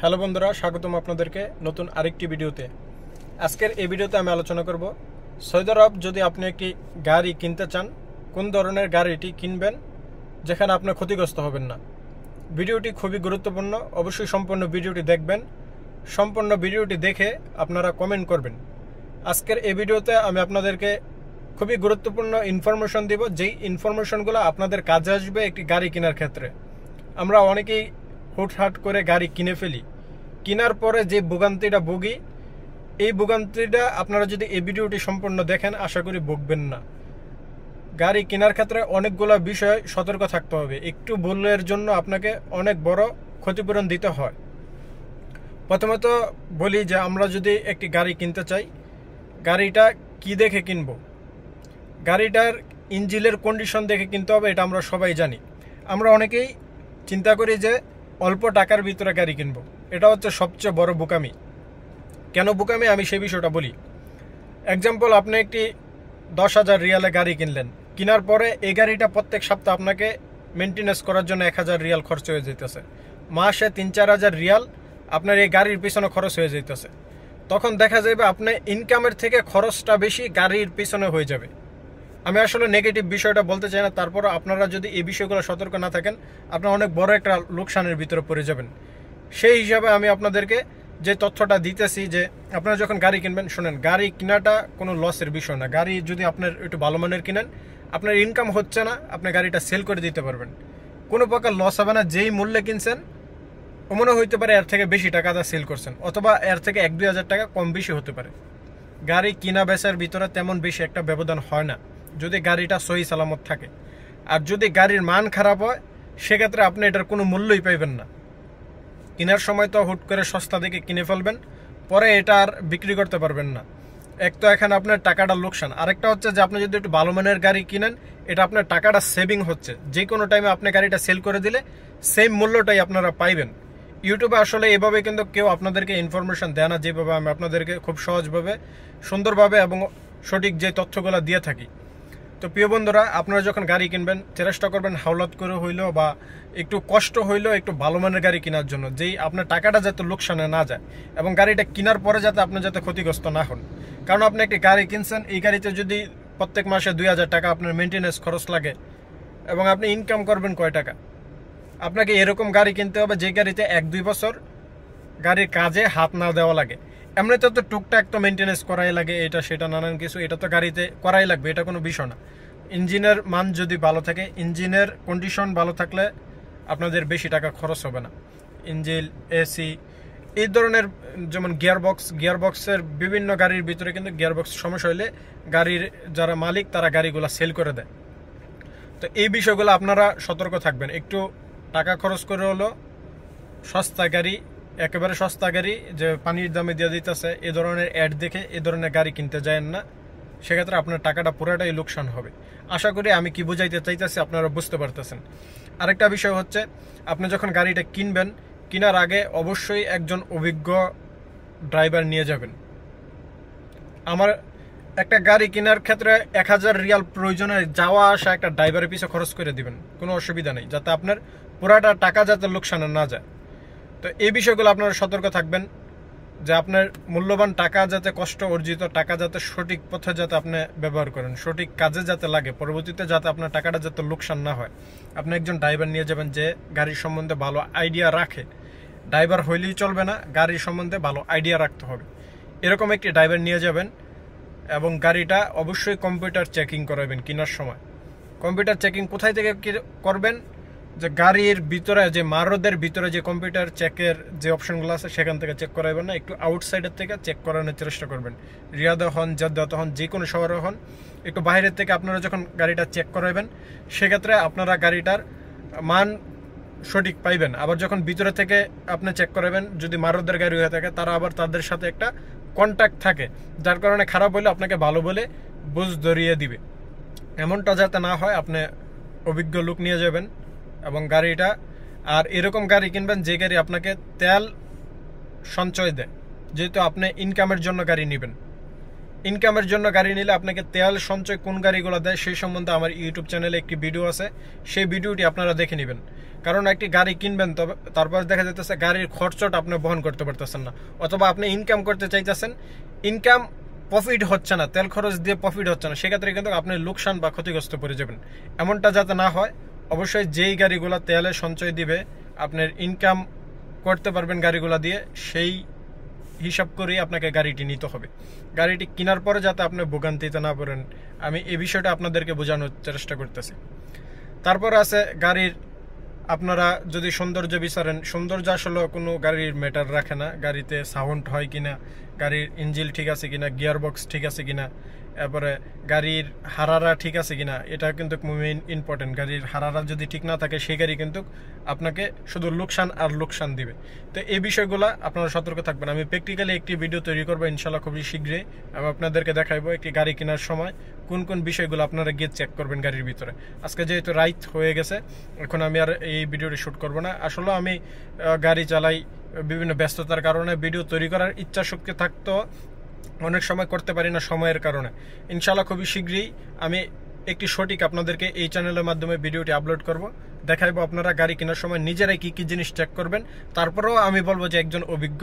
Hello বন্ধুরা, স্বাগতম আপনাদেরকে নতুন আরেকটি ভিডিওতে। আজকের এই ভিডিওতে আমি আলোচনা করব সৌদি আরব যদি আপনি একটি গাড়ি কিনতে চান, কোন ধরনের গাড়িটি কিনবেন যেখানে আপনি ক্ষতিগ্রস্ত হবেন না। ভিডিওটি খুবই গুরুত্বপূর্ণ, অবশ্যই সম্পূর্ণ ভিডিওটি দেখবেন। সম্পূর্ণ ভিডিওটি দেখে আপনারা কমেন্ট করবেন। আজকের এই ভিডিওতে আমি আপনাদেরকে খুবই গুরুত্বপূর্ণ ইনফরমেশন দিব, যেই ইনফরমেশনগুলো আপনাদের কাজে আসবে একটি গাড়ি কেনার ক্ষেত্রে। আমরা অনেকেই হুটহাট করে গাড়ি কিনে ফেলি, কেনার পরে যে ভোগান্তিটা ভুগি, এই ভোগান্তিটা আপনারা যদি এই ভিডিওটি সম্পূর্ণ দেখেন আশা করি ভুগবেন না। গাড়ি কেনার ক্ষেত্রে অনেকগুলো বিষয় সতর্ক থাকতে হবে। একটু ভুলের জন্য আপনাকে অনেক বড় ক্ষতিপূরণ দিতে হয়। প্রথমত বলি যে আমরা যদি একটি গাড়ি কিনতে চাই, গাড়িটা কি দেখে কিনব? গাড়িটার ইঞ্জিনের কন্ডিশন দেখে কিনতে হবে, এটা আমরা সবাই জানি। আমরা অনেকেই চিন্তা করি যে অল্প টাকার ভিতরে গাড়ি কিনবো, এটা হচ্ছে সবচেয়ে বড় বোকামি। কেন বোকামি আমি সেই বিষয়টা বলি। এক্সাম্পল, আপনি একটি 10,000 রিয়ালে গাড়ি কিনলেন, কেনার পরে এই গাড়িটা প্রত্যেক সপ্তাহ আপনাকে মেনটেন্যান্স করার জন্য 1,000 রিয়াল খরচ হয়ে যেতেছে। মাসে 3-4 হাজার রিয়াল আপনার এই গাড়ির পিছনে খরচ হয়ে যেতেছে। তখন দেখা যাবে আপনার ইনকামের থেকে খরচটা বেশি গাড়ির পিছনে হয়ে যাবে। আমি আসলে নেগেটিভ বিষয়টা বলতে চাই না, তারপরও আপনারা যদি এই বিষয়গুলো সতর্ক না থাকেন আপনারা অনেক বড় একটা লোকসানের ভিতরে পড়ে যাবেন। সেই হিসাবে আমি আপনাদেরকে যে তথ্যটা দিতেছি যে আপনারা যখন গাড়ি কিনবেন, শোনেন, গাড়ি কেনাটা কোনো লসের বিষয় না। গাড়ি যদি আপনার একটু ভালো মানের কিনেন, আপনার ইনকাম হচ্ছে না, আপনি গাড়িটা সেল করে দিতে পারবেন, কোনো প্রকার লস হবে না। যেই মূল্যে কিনছেন মনে হইতে পারে এর থেকে বেশি টাকা সেল করছেন, অথবা এর থেকে 1-2 হাজার টাকা কম বেশি হতে পারে। গাড়ি কিনা বেচার ভিতরে তেমন বেশি একটা ব্যবধান হয় না যদি গাড়িটা সহি সালামত থাকে। আর যদি গাড়ির মান খারাপ হয় সেক্ষেত্রে আপনি এটার কোনো মূল্যই পাইবেন না। কেনার সময় তো হুট করে সস্তা দেখে কিনে ফেলবেন, পরে এটা আর বিক্রি করতে পারবেন না। এক তো এখানে আপনার টাকাটা লোকসান, আরেকটা হচ্ছে যে আপনি যদি একটু ভালো মানের গাড়ি কিনেন, এটা আপনার টাকাটা সেভিং হচ্ছে। যে কোনো টাইমে আপনি গাড়িটা সেল করে দিলে সেম মূল্যটাই আপনারা পাইবেন। ইউটিউবে আসলে এভাবে কিন্তু কেউ আপনাদেরকে ইনফরমেশন দেয় না, যেভাবে আমি আপনাদেরকে খুব সহজভাবে, সুন্দরভাবে এবং সঠিক যে তথ্যগুলো দিয়ে থাকি। তো প্রিয় বন্ধুরা, আপনারা যখন গাড়ি কিনবেন চেষ্টা করবেন হাওলাত করে হইলেও বা একটু কষ্ট হইলেও একটু ভালো মানের গাড়ি কেনার জন্য, যেই আপনার টাকাটা যাতে লোকসানে না যায় এবং গাড়িটা কেনার পরে যাতে আপনি যাতে ক্ষতিগ্রস্ত না হন। কারণ আপনি একটি গাড়ি কিনছেন, এই গাড়িতে যদি প্রত্যেক মাসে 2,000 টাকা আপনার মেনটেন্যান্স খরচ লাগে এবং আপনি ইনকাম করবেন কয় টাকা? আপনাকে এরকম গাড়ি কিনতে হবে যে গাড়িতে 1-2 বছর গাড়ির কাজে হাত না দেওয়া লাগে। এমনিতে তো টুকটাক তো মেনটেন্যান্স করাই লাগে, এটা সেটা নানান কিছু, এটা তো গাড়িতে করাই লাগবে, এটা কোনো বিষয় না। ইঞ্জিনের মান যদি ভালো থাকে, ইঞ্জিনের কন্ডিশন ভালো থাকলে আপনাদের বেশি টাকা খরচ হবে না। ইঞ্জিন, এসি, এই ধরনের, যেমন গিয়ারবক্সের বিভিন্ন গাড়ির ভিতরে কিন্তু গিয়ারবক্স সমস্যা হলে গাড়ির যারা মালিক তারা গাড়িগুলো সেল করে দেয়। তো এই বিষয়গুলো আপনারা সতর্ক থাকবেন। একটু টাকা খরচ করে হলো সস্তা গাড়ি, একেবারে সস্তা গাড়ি যে পানির দামে দিয়ে দিতেছে, এ ধরনের অ্যাড দেখে এ ধরনের গাড়ি কিনতে যায়েন না, সেক্ষেত্রে আপনার টাকাটা পুরোটাই লোকসান হবে। আশা করি আমি কি বুঝাইতে চাইতেছি আপনারা বুঝতে পারতেছেন। আরেকটা বিষয় হচ্ছে, আপনি যখন গাড়িটা কিনবেন, কেনার আগে অবশ্যই একজন অভিজ্ঞ ড্রাইভার নিয়ে যাবেন। আমার একটা গাড়ি কেনার ক্ষেত্রে 1,000 রিয়াল প্রয়োজনে যাওয়া আসা একটা ড্রাইভারের পিছনে খরচ করে দিবেন, কোনো অসুবিধা নেই, যাতে আপনার পুরাটা টাকা যাতে লোকসানে না যায়। তো এই বিষয়গুলো আপনারা সতর্ক থাকবেন যে আপনার মূল্যবান টাকা যাতে, কষ্ট অর্জিত টাকা যাতে সঠিক পথে যাতে আপনি ব্যবহার করেন, সঠিক কাজে যাতে লাগে, পরবর্তীতে যাতে আপনার টাকাটা যাতে লোকসান না হয়। আপনি একজন ড্রাইভার নিয়ে যাবেন যে গাড়ির সম্বন্ধে ভালো আইডিয়া রাখে। ড্রাইভার হইলেই চলবে না, গাড়ির সম্বন্ধে ভালো আইডিয়া রাখতে হবে। এরকম একটি ড্রাইভার নিয়ে যাবেন এবং গাড়িটা অবশ্যই কম্পিউটার চেকিং করাবেন কেনার সময়। কম্পিউটার চেকিং কোথায় থেকে করবেন? যে গাড়ির ভিতরে, যে মারোদের ভিতরে যে কম্পিউটার চেকের যে অপশনগুলো আছে সেখান থেকে চেক করাবেন না, একটু আউটসাইডের থেকে চেক করানোর চেষ্টা করবেন। রিয়াদে হন, জেদ্দাতে হন, যে কোনো শহরে হন, একটু বাইরের থেকে আপনারা যখন গাড়িটা চেক করাবেন সেক্ষেত্রে আপনারা গাড়িটার মান সঠিক পাইবেন। আবার যখন ভিতরে থেকে আপনি চেক করাবেন, যদি মারোদের গাড়ি হয়ে থাকে তারা আবার তাদের সাথে একটা কন্ট্যাক্ট থাকে, যার কারণে খারাপ হলে আপনাকে ভালো বলে বুঝ ধরিয়ে দিবে। এমনটা যাতে না হয় আপনি অভিজ্ঞ লোক নিয়ে যাবেন এবং গাড়িটা, আর এরকম গাড়ি কিনবেন যে গাড়ি আপনাকে তেল সঞ্চয় দেয়, যেহেতু আপনি ইনকামের জন্য গাড়ি নেবেন। ইনকামের জন্য গাড়ি নিলে আপনাকে তেল সঞ্চয় কোন গাড়িগুলো দেয় সেই সম্বন্ধে আমার ইউটিউব চ্যানেলে একটি ভিডিও আছে, সেই ভিডিওটি আপনারা দেখে নেবেন। কারণ একটি গাড়ি কিনবেন, তবে তারপর দেখা যাইতেছে গাড়ির খরচটা আপনি বহন করতে পারতেছেন না, অথবা আপনি ইনকাম করতে চাইতেছেন, ইনকাম প্রফিট হচ্ছে না, তেল খরচ দিয়ে প্রফিট হচ্ছে না, সেক্ষেত্রে কিন্তু আপনি লোকসান বা ক্ষতিগ্রস্ত পড়ে যাবেন। এমনটা যাতে না হয়, অবশ্যই যেই গাড়িগুলো তেলে সঞ্চয় দিবে, আপনার ইনকাম করতে পারবেন গাড়িগুলো দিয়ে, সেই হিসাব করেই আপনাকে গাড়িটি নিতে হবে। গাড়িটি কেনার পরে যাতে আপনি ভোগান্তিতে না পড়েন, আমি এই বিষয়টা আপনাদেরকে বোঝানোর চেষ্টা করতেছি। তারপর আছে গাড়ির, আপনারা যদি সৌন্দর্য বিচারেন, সৌন্দর্য আসলে কোনো গাড়ির ম্যাটার রাখে না। গাড়িতে সাউন্ড হয় কিনা, গাড়ির ইঞ্জিন ঠিক আছে কিনা, গিয়ার বক্স ঠিক আছে কিনা, এরপরে গাড়ির হারারা ঠিক আছে কিনা, এটা কিন্তু মেইন ইম্পর্টেন্ট। গাড়ির হারারা যদি ঠিক না থাকে, সেই গাড়ি কিন্তু আপনাকে শুধু লোকসান আর লোকসান দিবে। তো এই বিষয়গুলো আপনারা সতর্ক থাকবেন। আমি প্র্যাকটিক্যালি একটি ভিডিও তৈরি করবো ইনশাল্লাহ খুবই শীঘ্রই। আমি আপনাদেরকে দেখাইবো একটি গাড়ি কেনার সময় কোন কোন বিষয়গুলো আপনারা গিয়ে চেক করবেন গাড়ির ভিতরে। আজকে যেহেতু রাইত হয়ে গেছে, এখন আমি আর এই ভিডিওটি শ্যুট করবো না। আসলে আমি গাড়ি চালাই, বিভিন্ন ব্যস্ততার কারণে ভিডিও তৈরি করার ইচ্ছা শক্তি থাকতো, অনেক সময় করতে পারি না সময়ের কারণে। ইনশাল্লাহ খুবই শীঘ্রই আমি একটি সঠিক আপনাদেরকে এই চ্যানেলের মাধ্যমে ভিডিওটি আপলোড করব, দেখাইবো আপনারা গাড়ি কেনার সময় নিজেরাই কি কি জিনিস চেক করবেন। তারপরেও আমি বলবো যে একজন অভিজ্ঞ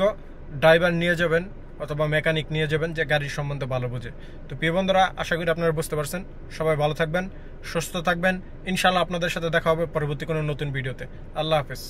ড্রাইভার নিয়ে যাবেন অথবা মেকানিক নিয়ে যাবেন, যে গাড়ির সম্বন্ধে ভালো বোঝে। তো প্রিয় বন্ধুরা, আশা করি আপনারা বুঝতে পারছেন। সবাই ভালো থাকবেন, সুস্থ থাকবেন। ইনশাল্লাহ আপনাদের সাথে দেখা হবে পরবর্তী কোনো নতুন ভিডিওতে। আল্লাহ হাফেজ।